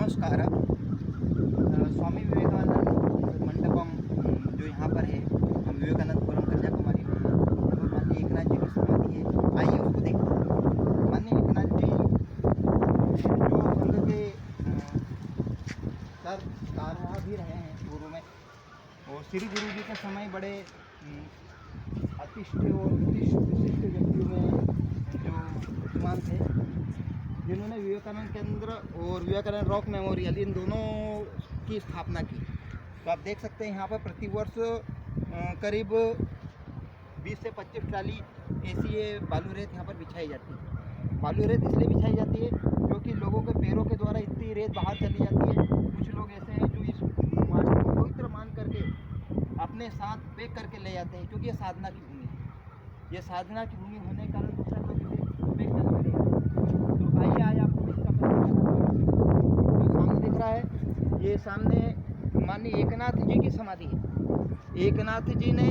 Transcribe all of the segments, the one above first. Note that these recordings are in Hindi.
नमस्कार। स्वामी विवेकानंद मंडपम जो यहाँ पर है, हम विवेकानंदपुरम कन्याकुमारी में है, यहाँ पर माननीय एकनाथ जी की समाधि है। आइए उसको देखते हैं। माननीय एकनाथ जी जो संघ के सर कार्यवाह भी रहे हैं पूर्व में, और श्री गुरु जी के समय बड़े अतिष्ठ और विशिष्ट व्यक्तियों में जो विद्यमान थे, जिन्होंने विवेकानंद केंद्र और विवेकानंद रॉक मेमोरियल इन दोनों की स्थापना की। तो आप देख सकते हैं यहाँ पर प्रतिवर्ष करीब 20 से 25 ट्राली ऐसी ये बालू रेत यहाँ पर बिछाई जाती है। बालू रेत इसलिए बिछाई जाती है क्योंकि लोगों के पैरों के द्वारा इतनी रेत बाहर चली जाती है। कुछ लोग ऐसे हैं जो इस माटी को पवित्र मान करके अपने साथ पैक करके ले जाते हैं, क्योंकि ये साधना की भूमि है। ये साधना की भूमि होने के कारण दूसरा लोग इसे पैक करके ले जाते हैं। तो आइए आज आपको इसका जो सामने दिख रहा है, ये सामने माननीय एकनाथ जी की समाधि है। एकनाथ जी ने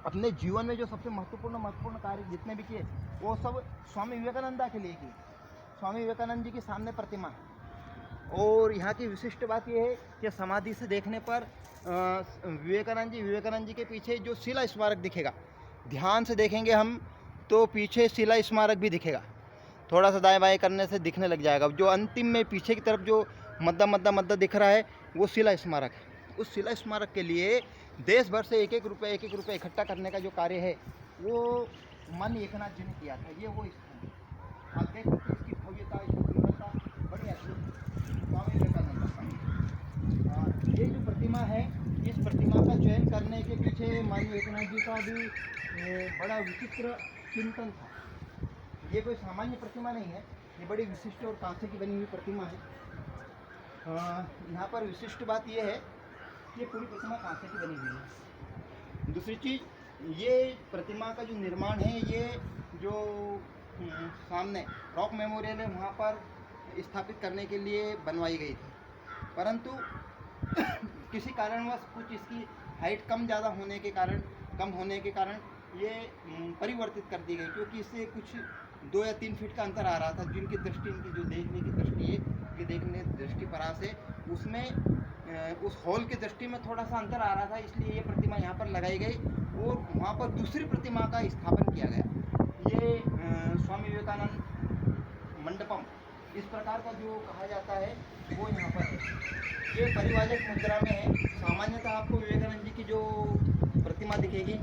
अपने जीवन में जो सबसे महत्वपूर्ण कार्य जितने भी किए, वो सब स्वामी विवेकानंद के लिए किए। स्वामी विवेकानंद जी की सामने प्रतिमा है, और यहाँ की विशिष्ट बात यह है कि समाधि से देखने पर विवेकानंद जी के पीछे जो शिला स्मारक दिखेगा, ध्यान से देखेंगे हम तो पीछे शिला स्मारक भी दिखेगा। थोड़ा सा दाएं बाएं करने से दिखने लग जाएगा। जो अंतिम में पीछे की तरफ जो मद्दा दिख रहा है, वो शिला स्मारक है। उस शिला स्मारक के लिए देश भर से एक एक रुपये इकट्ठा करने का जो कार्य है, वो माननीय एकनाथ जी ने किया था। ये वो स्थान है। आप देख सकते हैं इसकी भव्यता, इसकी सुंदरता बड़ी अच्छी है। स्वामी विवेकानंद का ये जो प्रतिमा है, इस प्रतिमा का चयन करने के पीछे माननीय एकनाथ जी का भी बड़ा विचित्र चिंतन था। ये कोई सामान्य प्रतिमा नहीं है, ये बड़ी विशिष्ट और कांसे की बनी हुई प्रतिमा है। यहाँ पर विशिष्ट बात यह है कि ये पूरी प्रतिमा कांसे की बनी हुई है। दूसरी चीज़, ये प्रतिमा का जो निर्माण है, ये जो सामने रॉक मेमोरियल है, वहाँ पर स्थापित करने के लिए बनवाई गई थी, परंतु किसी कारणवश कुछ इसकी हाइट कम होने के कारण ये परिवर्तित कर दी गई, क्योंकि इससे कुछ 2 या 3 फीट का अंतर आ रहा था। जिनकी दृष्टि, इनकी जो देखने की दृष्टि है, ये देखने दृष्टि परास है, उसमें उस हॉल की दृष्टि में थोड़ा सा अंतर आ रहा था, इसलिए ये प्रतिमा यहाँ पर लगाई गई और वहाँ पर दूसरी प्रतिमा का स्थापन किया गया। ये स्वामी विवेकानंद मंडपम इस प्रकार का जो कहा जाता है, वो यहाँ पर है। ये परिवाजक मुद्रा में है। सामान्यतः आपको विवेकानंद जी की जो प्रतिमा दिखेगी,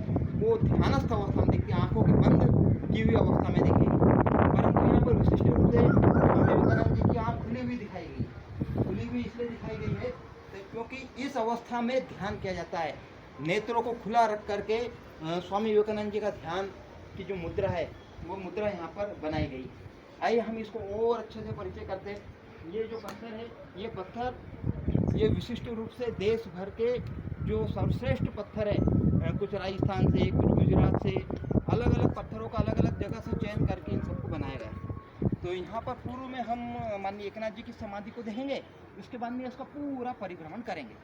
वो ध्यानस्थ अवस्था में दिखती है, आंखों के बंद की हुई अवस्था में दिखेगी, परंतु यहाँ पर विशिष्ट रूप से स्वामी विवेकानंद जी की आँख खुली हुई दिखाई गई है। खुली हुई इसलिए दिखाई गई है क्योंकि इस अवस्था में ध्यान किया जाता है। नेत्रों को खुला रख करके स्वामी विवेकानंद जी का ध्यान की जो मुद्रा है, वो मुद्रा यहाँ पर बनाई गई। आइए हम इसको और अच्छे से परिचय करते हैं। ये जो पत्थर है, ये विशिष्ट रूप से देश भर के जो सर्वश्रेष्ठ पत्थर है, कुछ राजस्थान से, कुछ गुजरात से, अलग अलग पत्थरों का अलग अलग जगह से चयन करके इन सबको बनाया गया। तो यहाँ पर पूर्व में हम माननीय एकनाथ जी की समाधि को देखेंगे, उसके बाद में इसका पूरा परिभ्रमण करेंगे।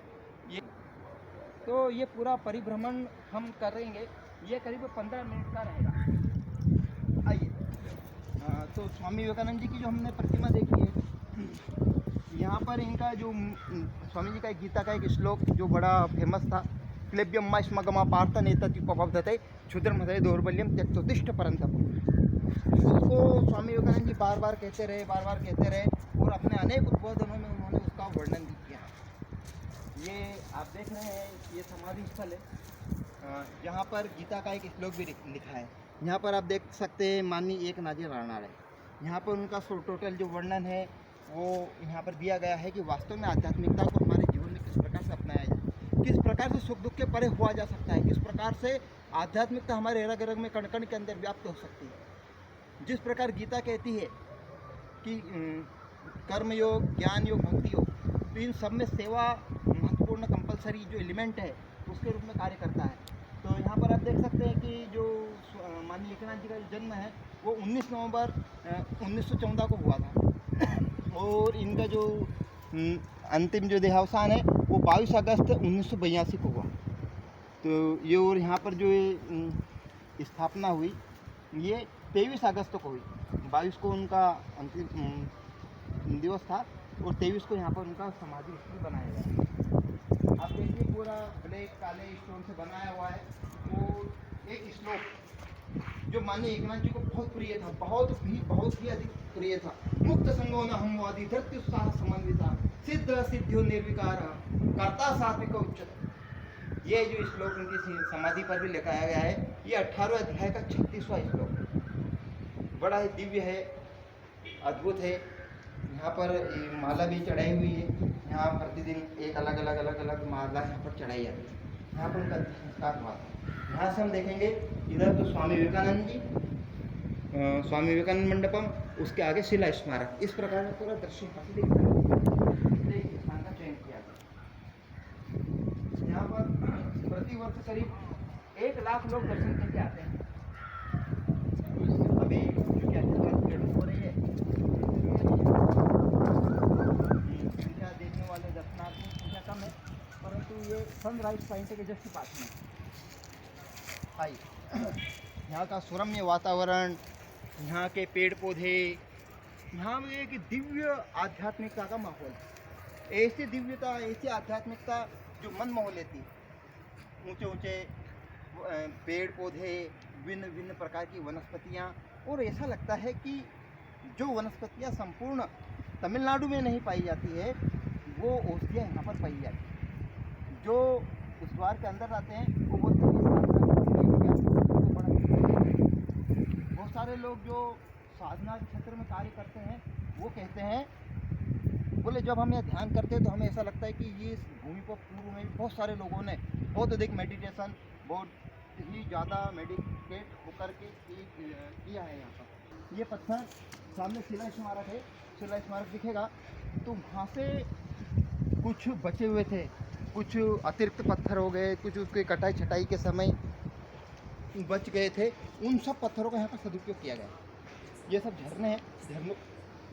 ये पूरा परिभ्रमण हम करेंगे, ये करीब 15 मिनट का रहेगा। आइए, तो स्वामी विवेकानंद जी की जो हमने प्रतिमा देखी है, यहाँ पर इनका जो स्वामी जी का एक गीता का एक श्लोक जो बड़ा फेमस था, क्लेब्यम्मा स्मगमा पार्थ नेतुपबद्धते क्षुद्रमते दौर्बल्यम त्यक्तोतिष्ठ परंतप, उसको स्वामी विवेकानंद जी बार बार कहते रहे और अपने अनेक उद्बोधनों में उन्होंने उसका वर्णन भी किया। ये आप देख रहे हैं, ये समाधि स्थल है, जहाँ पर गीता का एक श्लोक भी लिखा है। यहाँ पर आप देख सकते हैं माननीय एकनाथ जी राणा है। यहाँ पर उनका टोटल जो वर्णन है, वो यहाँ पर दिया गया है कि वास्तव में आध्यात्मिकता को हमारे जीवन में किस प्रकार से अपनाया जाए, किस प्रकार से सुख दुख के परे हुआ जा सकता है, किस प्रकार से आध्यात्मिकता हमारे रग रग में, कण कण के अंदर व्याप्त हो सकती है। जिस प्रकार गीता कहती है कि कर्म योग, ज्ञान योग, भक्ति योग, तो इन सब में सेवा महत्वपूर्ण कंपलसरी जो एलिमेंट है, उसके रूप में कार्य करता है। तो यहाँ पर आप देख सकते हैं कि जो माननीय एकनाथ जी का जन्म है, वो 19 नवंबर 1914 को हुआ था, और इनका जो अंतिम जो देहावसान है, वो 22 अगस्त 1982 को हुआ। तो ये, और यहाँ पर जो स्थापना हुई, ये 23 अगस्त को हुई। 22 को उनका अंतिम दिवस था, और 23 को यहाँ पर उनका समाधि स्थल बनाया गया है। आप देखिए पूरा ब्लैक काले स्टोन से बनाया हुआ है। वो एक श्लोक जो माननीय एकनाथ जी को बहुत प्रिय था, बहुत ही अधिक प्रिय था। मुक्त संगो न हमवादी धृत्य उत्साह समन्विता सिद्ध सिद्धियो निर्विकार कर्ता सात्विक उच्चत। ये जो श्लोक उनकी समाधि पर भी लिखाया गया है, ये 18वें अध्याय का 36वां श्लोक बड़ा ही दिव्य है, अद्भुत है। यहाँ पर माला भी चढ़ाई हुई है। यहाँ प्रतिदिन एक अलग अलग माला यहाँ पर चढ़ाई जाती है। यहाँ पर उनका संस्कार हुआ था। यहाँ से हम देखेंगे इधर तो स्वामी विवेकानंद जी, स्वामी विवेकानंद मंडपम, उसके आगे शिला स्मारक, इस प्रकार का पूरा दृश्य यहाँ से दिखता है। स्थान का चयन किया था। यहाँ पर प्रतिवर्ष करीब 1 लाख लोग दर्शन करके आते हैं। अभी जो क्या हो रही है, संख्या देखने वाले दर्शनार्थियों की संख्या कम है, परंतु ये सनराइज पॉइंट के जस्ट पास में आई। यहाँ का सुरम्य वातावरण, यहाँ के पेड़ पौधे, यहाँ में एक दिव्य आध्यात्मिकता का माहौल, ऐसी दिव्यता, ऐसी आध्यात्मिकता जो मन मोह लेती। ऊंचे ऊंचे पेड़ पौधे, भिन्न प्रकार की वनस्पतियाँ, और ऐसा लगता है कि जो वनस्पतियाँ संपूर्ण तमिलनाडु में नहीं पाई जाती है, वो औषधियाँ यहाँ पर पाई जाती है। जो उस द्वार के अंदर आते हैं वो बोलते हैं बहुत सारे लोग जो साधना के क्षेत्र में कार्य करते हैं वो कहते हैं, बोले जब हम यहाँ ध्यान करते हैं तो हमें ऐसा लगता है कि ये इस भूमि पर पूर्व में बहुत सारे लोगों ने बहुत अधिक मेडिटेशन, बहुत ही ज़्यादा मेडिटेट होकर के किया है। यहाँ पर ये पत्थर सामने शिला स्मारक है, शिला स्मारक दिखेगा तो वहाँ से कुछ बचे हुए थे, कुछ अतिरिक्त पत्थर हो गए, कुछ उसके कटाई छटाई के समय बच गए थे, उन सब पत्थरों का यहाँ पर सदुपयोग किया गया। ये सब झरने हैं,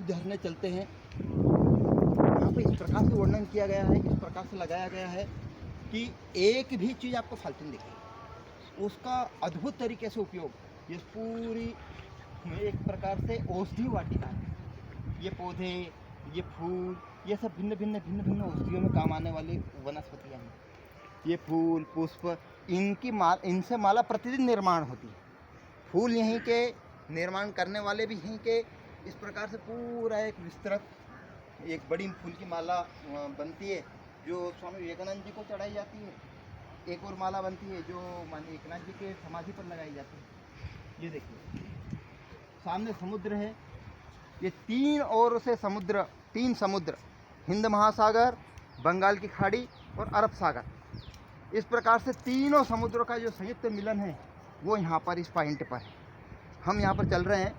झरने चलते हैं। यहाँ पे इस प्रकार से वर्णन किया गया है, इस प्रकार से लगाया गया है कि एक भी चीज़ आपको फालतू नहीं दिखेगी, उसका अद्भुत तरीके से उपयोग। ये पूरी एक प्रकार से औषधि वाटिका है। ये पौधे, ये फूल, ये सब भिन्न औषधियों में काम आने वाली वनस्पतियाँ हैं। ये फूल पुष्प, इनसे माला प्रतिदिन निर्माण होती है। फूल यहीं के, निर्माण करने वाले भी यहीं के। इस प्रकार से पूरा एक विस्तृत एक बड़ी फूल की माला बनती है जो स्वामी विवेकानंद जी को चढ़ाई जाती है। एक और माला बनती है जो माननीय एकनाथ जी के समाधि पर लगाई जाती है। ये देखिए सामने समुद्र है, ये 3 ओर से समुद्र, 3 समुद्र, हिंद महासागर, बंगाल की खाड़ी और अरब सागर, इस प्रकार से तीनों समुद्रों का जो संयुक्त मिलन है वो यहाँ पर इस पॉइंट पर है। हम यहाँ पर चल रहे हैं,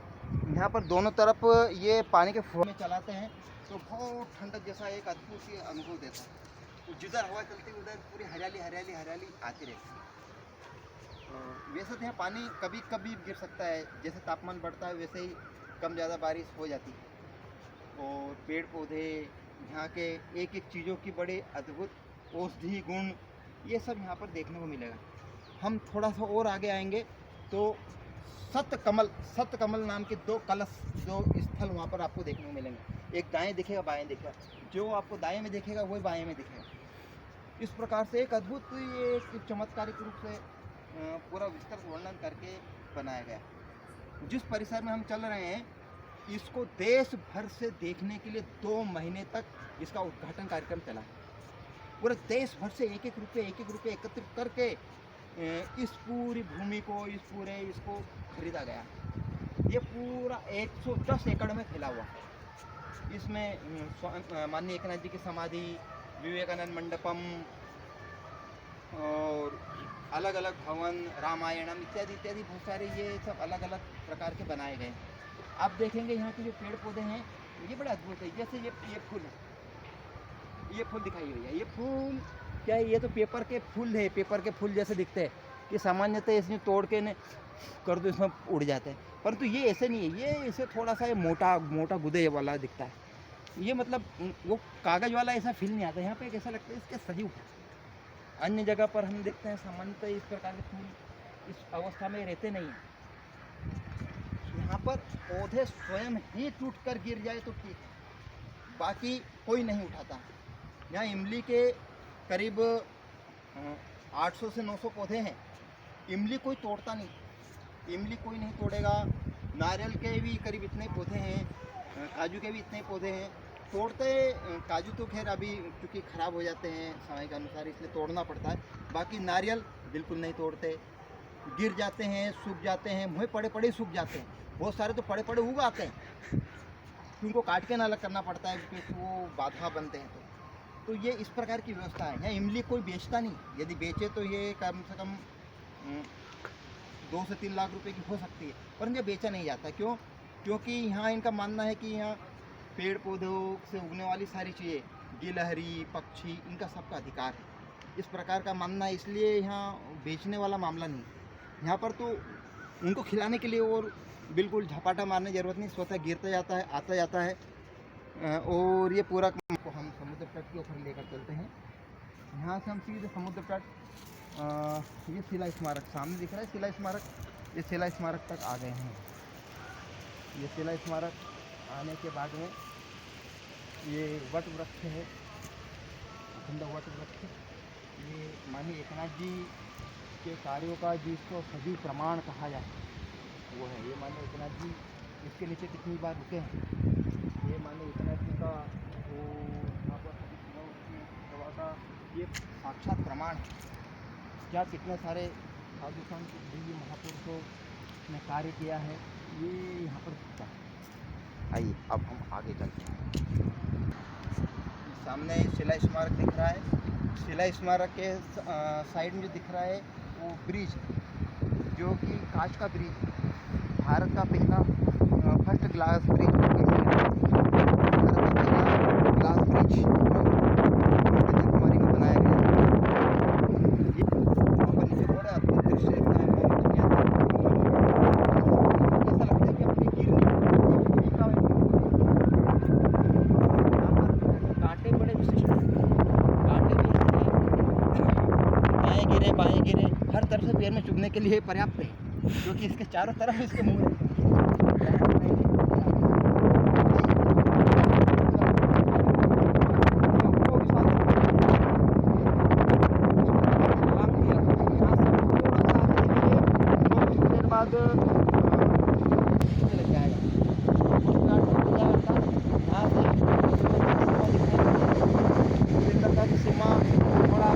यहाँ पर दोनों तरफ ये पानी के फुहारे में चलाते हैं तो बहुत ठंडक जैसा एक अद्भुत सी अनुभव देता है। तो जिधर हवा चलती है उधर पूरी हरियाली आती रहती है। वैसे तो यहाँ पानी कभी कभी गिर सकता है, जैसे तापमान बढ़ता है वैसे ही कम ज़्यादा बारिश हो जाती है। और पेड़ पौधे, यहाँ के एक चीज़ों की बड़े अद्भुत औषधि गुण, ये सब यहाँ पर देखने को मिलेगा। हम थोड़ा सा और आगे आएंगे तो सतकमल नाम के 2 कलश, 2 स्थल वहाँ पर आपको देखने को मिलेंगे। एक दाएं दिखेगा, बाएं दिखेगा। जो आपको दाएं में दिखेगा वही बाएं में दिखेगा। इस प्रकार से एक अद्भुत, ये एक चमत्कारिक रूप से पूरा विस्तृत वर्णन करके बनाया गया। जिस परिसर में हम चल रहे हैं इसको देश भर से देखने के लिए 2 महीने तक इसका उद्घाटन कार्यक्रम चला है। पूरे देश भर से एक एक रुपये एकत्रित करके इस पूरी भूमि को, इसको खरीदा गया। ये पूरा 110 एकड़ में फैला हुआ है। इसमें माननीय एकनाथ जी की समाधि, विवेकानंद मंडपम और अलग अलग भवन, रामायणम इत्यादि बहुत सारे ये सब अलग अलग प्रकार के बनाए गए। आप देखेंगे यहाँ के जो पेड़ पौधे हैं ये बड़े अद्भुत है। जैसे ये फूल है, ये फूल दिखाई हुई है। ये फूल क्या है? ये तो पेपर के फूल है, पेपर के फूल जैसे दिखते हैं। ये सामान्यतः इसमें तोड़ के ने कर दो, इसमें उड़ जाते हैं, परंतु ये ऐसे नहीं है। ये इसे थोड़ा सा मोटा गुदे वाला दिखता है। ये मतलब वो कागज़ वाला ऐसा फील नहीं आता। यहाँ पे ऐसा लगता है इसके सजीव है। अन्य जगह पर हम देखते हैं सामान्यतः इस प्रकार के फूल इस अवस्था में रहते नहीं हैं। यहाँ पर पौधे स्वयं ही टूट कर गिर जाए तो ठीक है, बाकी कोई नहीं उठाता। यहाँ इमली के करीब 800 से 900 पौधे हैं। इमली कोई तोड़ता नहीं, इमली कोई नहीं तोड़ेगा। नारियल के भी करीब इतने पौधे हैं, काजू के भी इतने पौधे हैं। तोड़ते काजू तो खैर अभी क्योंकि ख़राब हो जाते हैं समय के अनुसार, इसलिए तोड़ना पड़ता है। बाकी नारियल बिल्कुल नहीं तोड़ते, गिर जाते हैं, सूख जाते हैं, मुँह पड़े पड़े सूख जाते हैं। बहुत सारे तो पड़े पड़े उग आते हैं, उनको काट के ना अलग करना पड़ता है क्योंकि वो बाधा बनते हैं। तो ये इस प्रकार की व्यवस्था है। यहाँ इमली कोई बेचता नहीं, यदि बेचे तो ये कम से कम 2 से 3 लाख रुपए की हो सकती है, पर ये बेचा नहीं जाता। क्यों? क्योंकि यहाँ इनका मानना है कि यहाँ पेड़ पौधों से उगने वाली सारी चीज़ें, गिलहरी, पक्षी, इनका सबका अधिकार है, इस प्रकार का मानना है। इसलिए यहाँ बेचने वाला मामला नहीं। यहाँ पर तो उनको खिलाने के लिए और बिल्कुल झपाटा मारने की ज़रूरत नहीं, स्वतः गिरता जाता है, आता जाता है। और ये पूरा को हम समुद्र तट के ऊपर लेकर चलते हैं। यहाँ से हम सीधे समुद्र तट, ये शिला स्मारक सामने दिख रहा है, शिला स्मारक, ये शिला स्मारक तक आ गए हैं। ये शिला स्मारक आने के बाद में ये वट वृक्ष है, अखंड वट वृक्ष। ये माननीय एकनाथ जी के कार्यों का जिसको सभी प्रमाण कहा जाए वो है। ये माननीय एकनाथ जी, इसके नीचे कितनी बार रुके हैं। ये माननीय एकनाथ जी का वो यहाँ पर सभा का ये साक्षात प्रमाण है। क्या कितने सारे साधु संत दिव्य महापुरुषों ने कार्य किया है, ये यहाँ पर दिखता है। आइए अब हम आगे चलते हैं। सामने शिला स्मारक दिख रहा है। शिला स्मारक के साइड में जो दिख रहा है वो ब्रिज, जो कि कांच का ब्रिज, भारत का पहला फर्स्ट ग्लास ब्रिज, भारत का पहला ग्लास ब्रिज कन्याकुमारी में बनाया गया। वहाँ पर नीचे बड़ा अद्भुत दृश्य दिखता है, ऐसा लगता है कि अपनी कांटे बड़े विशिष्ट हैं, कांटे भी दाएं गिरे बाएं गिरे, हर तरफ से पैर में चुभने के लिए पर्याप्त है, क्योंकि इसके चारों तरफ इसके मुँह है। लग जाएगा सीमा थोड़ा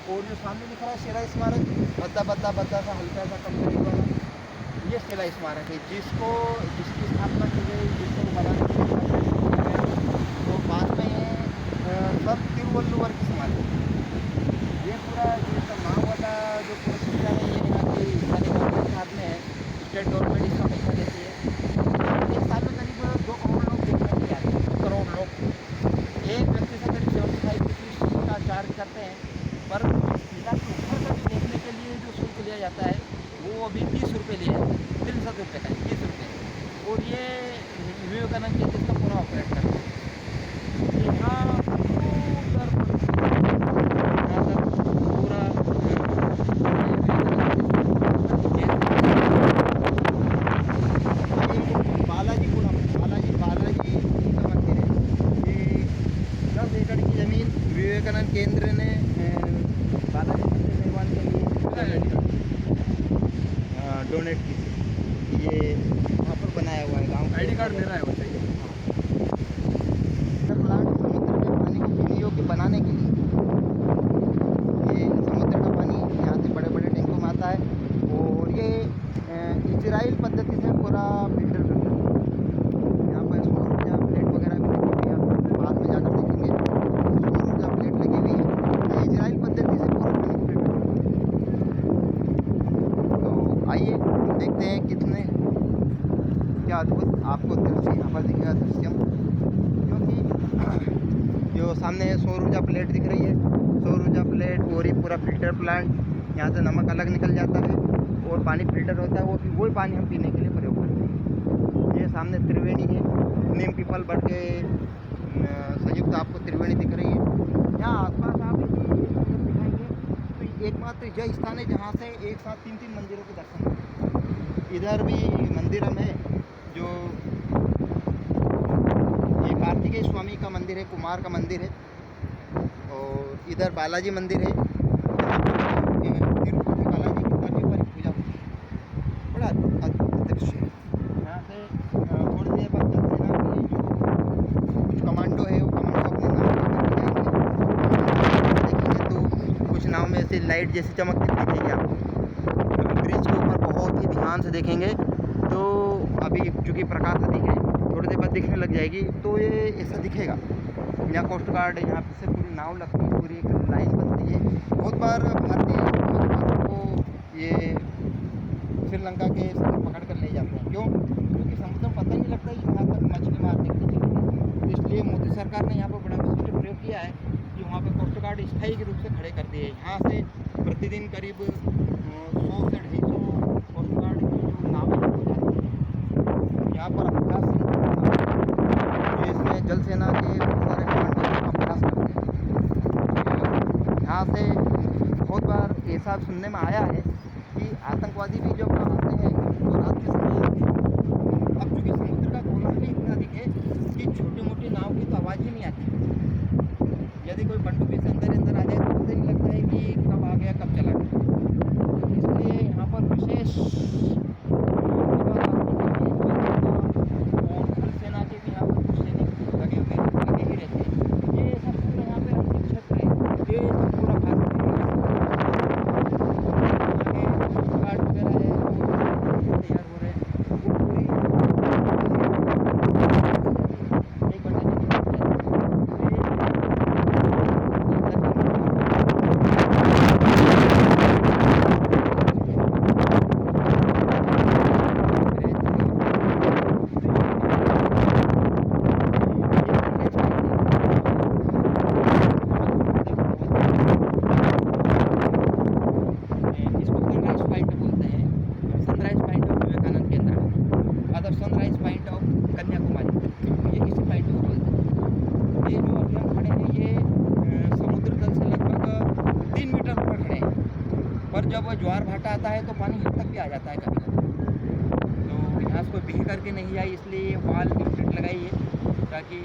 और जो सामने दिख रहा है शिला स्मारक, बद्दा सा हल्का सा कमजोरी वाला, ये शिला स्मारक है जिसकी स्थापना की गई, जिसको बनाने की तो बाद में सब तिरुवल्लुवर की समाधि। ये पूरा जिसका नाम वाला जो पूरा शिक्षा है, ये यहाँ की स्थानीय गवर्नमेंट हाथ में है, स्टेट गवर्नमेंट इसका पैसा देती है। एक साल में करीब 2 करोड़ लोग देखने के लिए आते हैं, 2 करोड़ लोग। एक व्यक्ति से करीब 75 रुपीज़ का चार्ज करते हैं, पर शिला के ऊपर का भी देखने के लिए जो शुल्क लिया जाता है वो अभी 30 रुपये लिया है, 300 रुपये का, 30 रुपये। और ये विवेकानंद के जिसका पूरा ऑपरेट करते हैं। यहाँ पूरा बालाजी का मंदिर है। ये 10 एकड़ की ज़मीन विवेकानंद केंद्र ने बालाजी मंदिर निर्माण के लिए डोनेट की थी। ये वहाँ पर बनाया हुआ है, गाँव ID कार्ड मेरा है वो चाहिए। प्लांट समुद्र के पानी को पीने योग्य बनाने के लिए, ये समुद्र का पानी यहाँ से बड़े बड़े टैंकों में आता है और ये इजराइल पद्धति से पूरा फिल्टर करता है। यहाँ पर सौर ऊर्जा प्लेट वगैरह भी लगी हुई है, बाद में जाकर देखेंगे सौर ऊर्जा प्लेट लगी हुई है। इजराइल पद्धति से पूरा पानी फिल्टर करता है। तो आइए देखते हैं कितने क्या अद्भुत आपको दृश्य यहाँ पर दिखेगा, दृश्यम। क्योंकि जो सामने सौर ऊर्जा प्लेट दिख रही है, सौर ऊर्जा प्लेट और ये पूरा फिल्टर प्लांट, यहाँ से नमक अलग निकल जाता है और पानी फिल्टर होता है, वही पानी हम पीने के लिए प्रयोग करते हैं। ये सामने त्रिवेणी है, नीम पीपल बढ़ के संयुक्त आपको त्रिवेणी दिख रही है। यहाँ आसपास आप यदि ये मंदिर दिखाएंगे तो एकमात्र यह स्थान है जहाँ से एक साथ 3-3 मंदिरों के दर्शन होते हैं। इधर भी मंदिरम है जो ये कार्तिकेय स्वामी का मंदिर है, कुमार का मंदिर है, और इधर बालाजी मंदिर है, तिरुपति बालाजी की तर्ज पर पूजा होती है। बड़ा अद्भुत दृश्य है। यहाँ से थोड़ी देर बाद जल सेना के जो कुछ कमांडो है वो कमांडो अपने नाव लेकर जाएंगे। देखेंगे तो कुछ नाव में से लाइट जैसी चमकती दिखेगी आपको। ब्रिज के ऊपर बहुत ही ध्यान से देखेंगे तो अभी चूँकि प्रकाश अधिक है, थोड़ी देर बाद दिखने लग जाएगी तो ये ऐसा दिखेगा। यहाँ कोस्ट गार्ड यहाँ से पूरी नाव लगती है, पूरी एक लाइन बनती है। बहुत बार भारतीय मछुआरों को ये श्रीलंका के समुद्र पकड़ कर ले जाते हैं। क्यों? क्योंकि समुद्र में पता ही नहीं लगता कि यहाँ तक मछली मारने के लिए चली गई। इसलिए मोदी सरकार ने यहाँ पर बड़ा विशिष्ट प्रयोग किया है कि वहाँ पर कोस्ट गार्ड स्थायी के रूप से खड़े कर दिए। यहाँ से प्रतिदिन करीब 100 से 250 कोस्ट गार्ड की जो नावें हो जाती है यहाँ पर अभ्यास इसमें जल सेना के बहुत सारे कमांडो अभ्यास करते हैं। यहाँ से बहुत बार ऐसा सुनने में आया है कि आतंकवादी भी जब आते हैं तो रात के समय, अब चूँकि समुद्र का कोलाहल ही इतना अधिक है कि छोटी मोटी नाव की तो आवाज़ ही नहीं आती। यदि कोई पनडुब्बी से अंदर आ जाए तो पता नहीं लगता है कि कब आ गया कब चला गया। इसलिए यहाँ पर विशेष और थल सेना के भी यहाँ पर कुछ सैनिक लगे ही रहते हैं। ये सब पूरा यहाँ पे अंतिम क्षेत्र है। ये पूरा भारत घाट वगैरह है वो तैयार हो रहे हैं। वो पूरी एक बड़े सनराइज पॉइंट ऑफ कन्याकुमारी, ये इसी पॉइंट को बोलते हैं। ये जो अभी हम खड़े हैं ये समुद्र तल से लगभग 3 मीटर ऊपर खड़े हैं, पर जब ज्वार भाटा आता है तो पानी यहाँ तक भी आ जाता है कभी कभी। तो यहाँ से कोई बिह करके नहीं आई, इसलिए वाल लगाई है ताकि